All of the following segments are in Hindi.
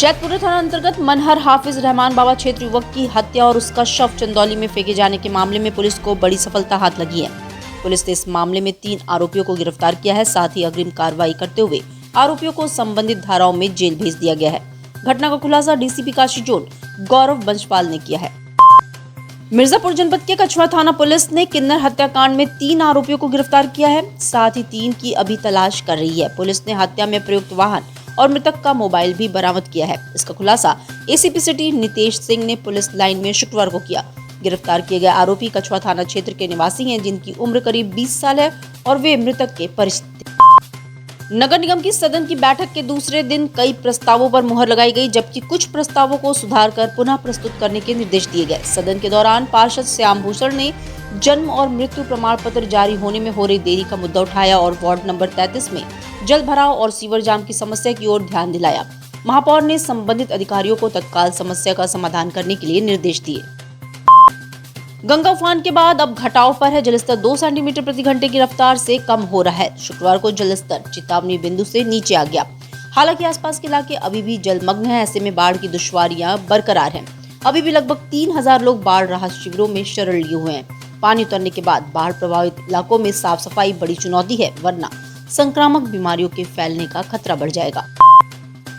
जैतपुर थाना अंतर्गत मनहर हाफिज रहमान बाबा क्षेत्र युवक की हत्या और उसका शव चंदौली में फेंके जाने के मामले में पुलिस को बड़ी सफलता हाथ लगी है। पुलिस ने इस मामले में 3 आरोपियों को गिरफ्तार किया है। साथ ही अग्रिम कार्रवाई करते हुए आरोपियों को संबंधित धाराओं में जेल भेज दिया गया है। घटना का खुलासा डीसीपी काशी जोन गौरव बंशपाल ने किया है। मिर्जापुर जनपद के कछवा थाना पुलिस ने किन्नर हत्याकांड में 3 आरोपियों को गिरफ्तार किया है। साथ ही 3 की अभी तलाश कर रही है। पुलिस ने हत्या में प्रयुक्त वाहन और मृतक का मोबाइल भी बरामद किया है। इसका खुलासा एसीपी सिटी नितेश सिंह ने पुलिस लाइन में शुक्रवार को किया। गिरफ्तार किए गए आरोपी कछवा थाना क्षेत्र के निवासी हैं, जिनकी उम्र करीब 20 साल है और वे मृतक के परिचित थे। नगर निगम की सदन की बैठक के दूसरे दिन कई प्रस्तावों पर मुहर लगाई गई, जबकि कुछ प्रस्तावों को सुधार कर पुनः प्रस्तुत करने के निर्देश दिए गए। सदन के दौरान पार्षद श्याम भूषण ने जन्म और मृत्यु प्रमाण पत्र जारी होने में हो रही देरी का मुद्दा उठाया और वार्ड नंबर 33 में जल भराव और सीवर जाम की समस्या की ओर ध्यान दिलाया। महापौर ने संबंधित अधिकारियों को तत्काल समस्या का समाधान करने के लिए निर्देश दिए। गंगा उफान के बाद अब घटाव पर है। जलस्तर 2 सेंटीमीटर प्रति घंटे की रफ्तार से कम हो रहा है। शुक्रवार को जलस्तर चेतावनी बिंदु से नीचे आ गया। हालांकि आसपास के इलाके अभी भी जलमग्न हैं। ऐसे में बाढ़ की दुश्वारियां बरकरार हैं। अभी भी लगभग 3000 लोग बाढ़ राहत शिविरों में शरण लिए हुए हैं। पानी उतरने के बाद बाढ़ प्रभावित इलाकों में साफ सफाई बड़ी चुनौती है, वरना संक्रामक बीमारियों के फैलने का खतरा बढ़ जाएगा।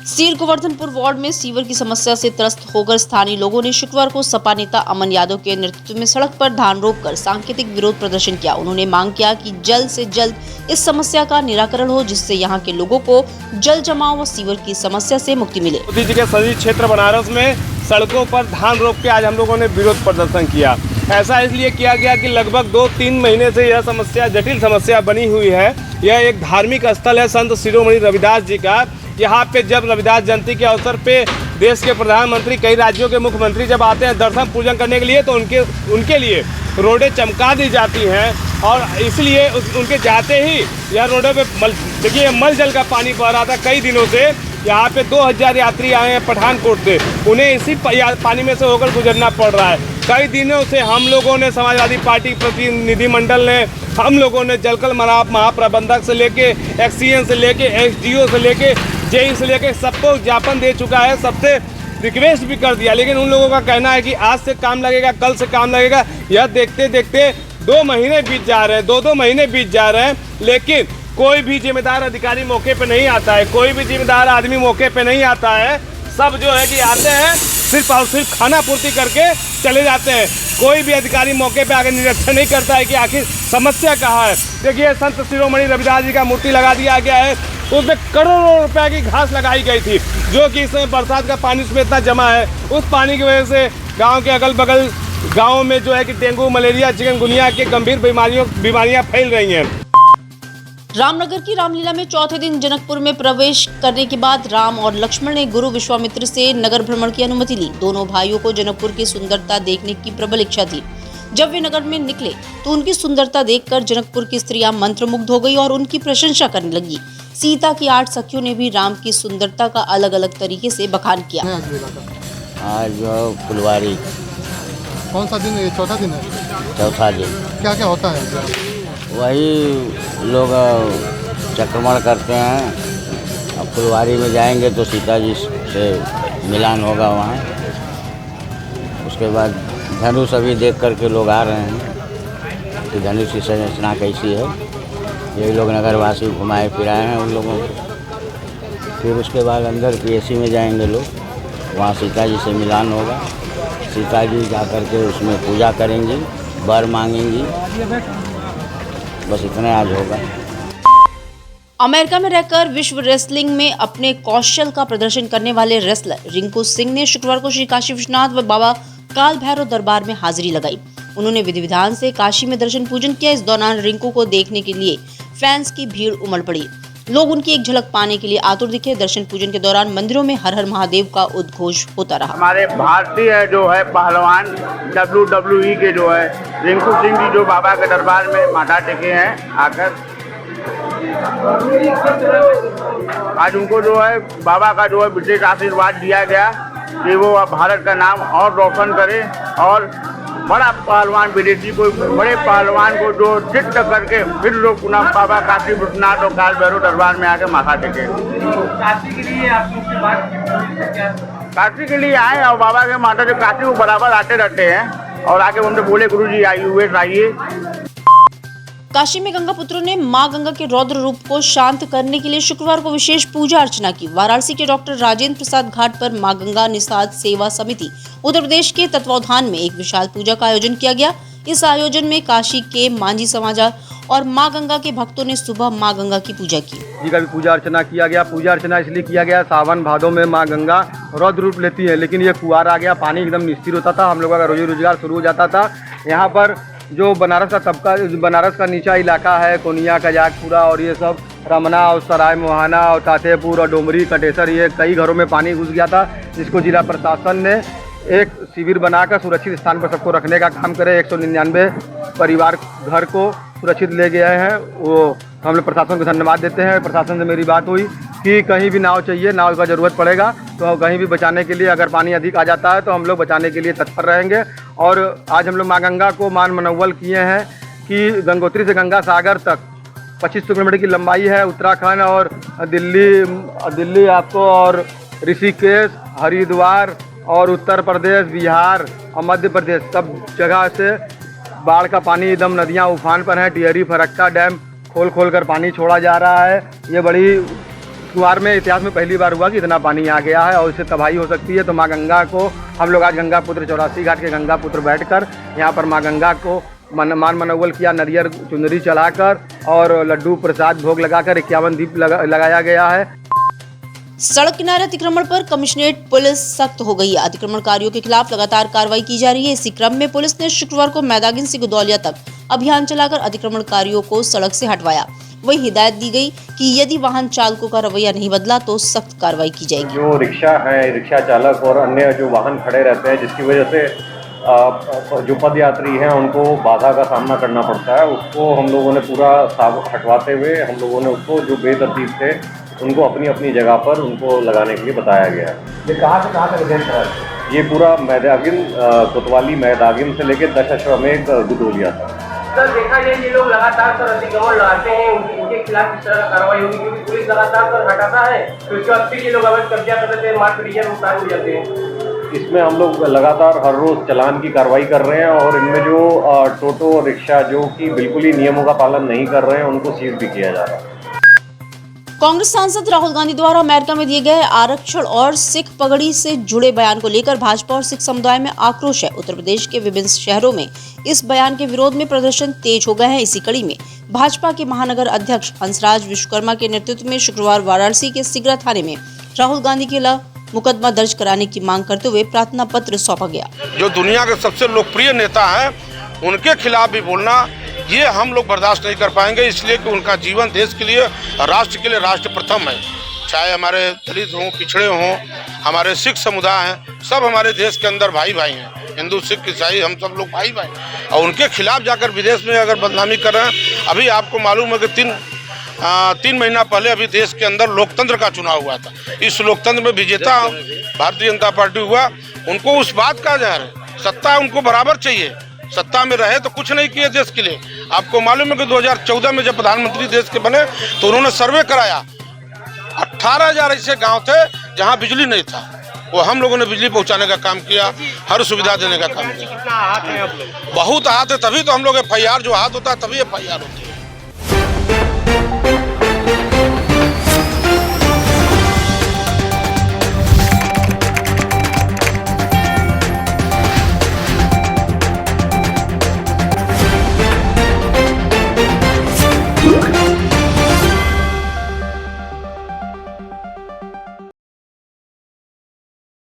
सीर गोवर्धनपुर वार्ड में सीवर की समस्या से त्रस्त होकर स्थानीय लोगों ने शुक्रवार को सपा नेता अमन यादव के नेतृत्व में सड़क पर धान रोककर सांकेतिक विरोध प्रदर्शन किया। उन्होंने मांग किया कि जल्द से जल्द इस समस्या का निराकरण हो, जिससे यहां के लोगों को जल जमाव व सीवर की समस्या से मुक्ति मिले। मोदी जी के शहरी क्षेत्र बनारस में सड़कों पर धान रोक के आज हम लोगों ने विरोध प्रदर्शन किया। ऐसा इसलिए किया गया कि लगभग 2-3 महीने से यह समस्या जटिल समस्या बनी हुई है। यह एक धार्मिक स्थल है संत शिरोमणि रविदास जी का। यहाँ पे जब रविदास जयंती के अवसर पे देश के प्रधानमंत्री, कई राज्यों के मुख्यमंत्री जब आते हैं दर्शन पूजन करने के लिए, तो उनके लिए रोडें चमका दी जाती हैं और इसलिए उनके जाते ही यह रोडों पे देखिए मल जल का पानी बह रहा था। कई दिनों से यहाँ पे 2000 यात्री आए हैं पठानकोट से, उन्हें इसी पानी में से होकर गुजरना पड़ रहा है। कई दिनों से हम लोगों ने, समाजवादी पार्टी प्रतिनिधिमंडल ने, हम लोगों ने जलकल महाप्रबंधक से लेके एक्सीएन से लेके एसडीओ से लेके जेई से लेके सबको ज्ञापन दे चुका है, सबसे रिक्वेस्ट भी कर दिया, लेकिन उन लोगों का कहना है कि आज से काम लगेगा, कल से काम लगेगा। यह देखते देखते 2 महीने बीत जा रहे हैं, 2 महीने बीत जा रहे हैं, लेकिन कोई भी जिम्मेदार अधिकारी मौके पे नहीं आता है, कोई भी जिम्मेदार आदमी मौके पे नहीं आता है। सब जो है कि आते हैं सिर्फ और सिर्फ खाना पूर्ति करके चले जाते हैं। कोई भी अधिकारी मौके पे आकर निरीक्षण नहीं करता है कि आखिर समस्या कहाँ है। देखिए संत शिरोमणि रविदास जी का मूर्ति लगा दिया गया है, उसमें करोड़ों रुपए की घास लगाई गई थी, जो कि इस समय बरसात का पानी उसमें इतना जमा है। उस पानी की वजह से गाँव के अगल बगल गाँव में जो है कि डेंगू, मलेरिया, चिकनगुनिया की गंभीर बीमारियाँ फैल रही हैं। रामनगर की रामलीला में चौथे दिन जनकपुर में प्रवेश करने के बाद राम और लक्ष्मण ने गुरु विश्वामित्र से नगर भ्रमण की अनुमति ली। दोनों भाइयों को जनकपुर की सुंदरता देखने की प्रबल इच्छा थी। जब वे नगर में निकले तो उनकी सुंदरता देखकर जनकपुर की स्त्रियां मंत्रमुग्ध हो गई और उनकी प्रशंसा करने लगी। सीता की 8 सखियों ने भी राम की सुंदरता का अलग अलग तरीके से बखान किया। आज फुलवारी। कौन सा दिन है? चौथा दिन है। चौथा दिन। क्या क्या होता है? वही लोग चक्रमण करते हैं। अब फुलवारी में जाएंगे तो सीता जी से मिलान होगा वहाँ। उसके बाद धनुष अभी देख करके लोग आ रहे हैं कि धनुष की संरचना कैसी है। यही लोग नगरवासी घुमाए फिराए हैं उन लोगों को। फिर उसके बाद अंदर पीएसी में जाएंगे लोग, वहाँ सीता जी से मिलान होगा। सीता जी जा करके उसमें पूजा करेंगी, वर मांगेंगी। बस इतना आज होगा। अमेरिका में रहकर विश्व रेसलिंग में अपने कौशल का प्रदर्शन करने वाले रेसलर रिंकू सिंह ने शुक्रवार को श्री काशी विश्वनाथ व बाबा काल भैरव दरबार में हाजिरी लगाई। उन्होंने विधि विधान से काशी में दर्शन पूजन किया। इस दौरान रिंकू को देखने के लिए फैंस की भीड़ उमड़ पड़ी। लोग उनकी एक झलक पाने के लिए आतुर दिखे। दर्शन पूजन के दौरान मंदिरों में हर हर महादेव का उद्घोष होता रहा। हमारे भारतीय जो है पहलवान WWE के जो है रिंकू सिंह जी जो बाबा के दरबार में माथा टेके हैं आकर। आज उनको जो है बाबा का जो है विशेष आशीर्वाद दिया गया कि वो भारत का नाम और रोशन करे और बड़ा पहलवान विदेशी कोई बड़े पहलवान को जो चित्त करके फिर लोग पुनः बाबा काशी विश्वनाथ और काल भैरव दरबार में आके माथा टेके। काशी के लिए आप उसके बाद काशी के लिए आए और बाबा के माता जो काशी को बराबर आते रहते हैं और आके हमने बोले गुरुजी आइए आइए। काशी में गंगा पुत्रों ने मां गंगा के रौद्र रूप को शांत करने के लिए शुक्रवार को विशेष पूजा अर्चना की। वाराणसी के डॉक्टर राजेंद्र प्रसाद घाट पर मां गंगा निषाद सेवा समिति उत्तर प्रदेश के तत्वावधान में एक विशाल पूजा का आयोजन किया गया। इस आयोजन में काशी के मांझी समाज और मां गंगा के भक्तों ने सुबह मां गंगा की पूजा की। जी का भी पूजा अर्चना किया गया। पूजा अर्चना इसलिए किया गया, सावन भादों में मां गंगा रौद्र रूप लेती है, लेकिन ये कुआर आ गया, पानी एकदम निस्थिर होता था, हम लोगों का रोजी रोजगार शुरू हो जाता था। यहाँ पर जो बनारस का तबका, बनारस का नीचा इलाका है, कोनिया, कजाकपुरा और ये सब रमना और सराय मोहाना और तातेपुर और डोमरी कटेसर, ये कई घरों में पानी घुस गया था, जिसको जिला प्रशासन ने एक शिविर बनाकर सुरक्षित स्थान पर सबको रखने का काम करे। 199 परिवार घर को सुरक्षित ले गए हैं। वो हम लोग प्रशासन को धन्यवाद देते हैं। प्रशासन से मेरी बात हुई कि कहीं भी नाव चाहिए, नाव का ज़रूरत पड़ेगा तो कहीं भी बचाने के लिए, अगर पानी अधिक आ जाता है तो हम लोग बचाने के लिए तत्पर रहेंगे। और आज हम लोग माँ गंगा को मान मनौवल किए हैं कि गंगोत्री से गंगा सागर तक 25 किलोमीटर की लंबाई है। उत्तराखंड और दिल्ली आपको और ऋषिकेश, हरिद्वार और उत्तर प्रदेश, बिहार और मध्य प्रदेश सब जगह से बाढ़ का पानी, एकदम नदियां उफान पर हैं। टिहरी फरक्का डैम खोल कर पानी छोड़ा जा रहा है। ये बड़ी कुआर में इतिहास में पहली बार हुआ कि इतना पानी आ गया है और इससे तबाही हो सकती है। तो माँ गंगा को हम लोग आज गंगा पुत्र 84 घाट के गंगा पुत्र बैठकर यहाँ पर माँ गंगा को मान मनौवल किया। नरियर चुनरी चढ़ाकर और लड्डू प्रसाद भोग लगाकर 51 दीप लगाया गया है। सड़क किनारे अतिक्रमण पर कमिश्नरेट पुलिस सख्त हो गई है। अतिक्रमणकारियों के खिलाफ लगातार कार्रवाई की जा रही है। इसी क्रम में पुलिस ने शुक्रवार को मैदागिन से गुदौलिया तक अभियान चलाकर अतिक्रमणकारियों को सड़क से हटवाया। वही हिदायत दी गई कि यदि वाहन चालकों का रवैया नहीं बदला तो सख्त कार्रवाई की जाएगी। जो रिक्शा है, रिक्शा चालक और अन्य जो वाहन खड़े रहते हैं, जिसकी वजह से जो पद यात्री हैं उनको बाधा का सामना करना पड़ता है, उसको हम लोगों ने पूरा हटवाते हुए हम लोगों ने उसको जो बेतरतीब थे उनको अपनी अपनी जगह पर उनको लगाने के लिए बताया गया है। ये कहाँ से कहाँ तक अध्ययन करा है? ये पूरा मैदागिन, कोतवाली मैदागिन से लेकर दशाश्वमेध गुदौलिया तक। सर देखा जाए ये लोग लगातार सर अतिक्रमण लगाते हैं, उनके खिलाफ किस तरह का कार्रवाई होगी? क्योंकि पुलिस लगातार सर हटाता है तो इसके बाद फिर ये लोग अवैध कब्जा कर देते हैं, मार्केट एरिया में उतार हो जाते हैं। इसमें हम लोग लगातार हर रोज चालान की कार्रवाई कर रहे हैं और इनमें जो टोटो और रिक्शा जो कि बिल्कुल ही नियमों का पालन नहीं कर रहे हैं उनको सीज भी किया जा रहा है। कांग्रेस सांसद राहुल गांधी द्वारा अमेरिका में दिए गए आरक्षण और सिख पगड़ी से जुड़े बयान को लेकर भाजपा और सिख समुदाय में आक्रोश है। उत्तर प्रदेश के विभिन्न शहरों में इस बयान के विरोध में प्रदर्शन तेज हो गए हैं। इसी कड़ी में भाजपा के महानगर अध्यक्ष हंसराज विश्वकर्मा के नेतृत्व में शुक्रवार वाराणसी के सिगरा थाने में राहुल गांधी के खिलाफ मुकदमा दर्ज कराने की मांग करते हुए प्रार्थना पत्र सौंपा गया। जो दुनिया के सबसे लोकप्रिय नेता हैं, उनके खिलाफ भी बोलना ये हम लोग बर्दाश्त नहीं कर पाएंगे, इसलिए कि उनका जीवन देश के लिए, राष्ट्र के लिए राष्ट्र प्रथम है। चाहे हमारे दलित हों, पिछड़े हों, हमारे सिख समुदाय हैं, सब हमारे देश के अंदर भाई भाई हैं। हिंदू, सिख, ईसाई, हम सब लोग भाई भाई, और उनके खिलाफ जाकर विदेश में अगर बदनामी कर रहे हैं। अभी आपको मालूम है कि तीन महीना पहले अभी देश के अंदर लोकतंत्र का चुनाव हुआ था। इस लोकतंत्र में विजेता भारतीय जनता पार्टी हुआ। उनको उस बात का सत्ता उनको बराबर चाहिए, सत्ता में रहे तो कुछ नहीं किए देश के लिए। आपको मालूम है कि 2014 में जब प्रधानमंत्री देश के बने तो उन्होंने सर्वे कराया, 18,000 ऐसे गांव थे जहां बिजली नहीं था, वो हम लोगों ने बिजली पहुंचाने का काम किया, हर सुविधा देने का काम किया। बहुत हाथ है, तभी तो हम लोग FIR, जो हाथ होता है तभी FIR होती है।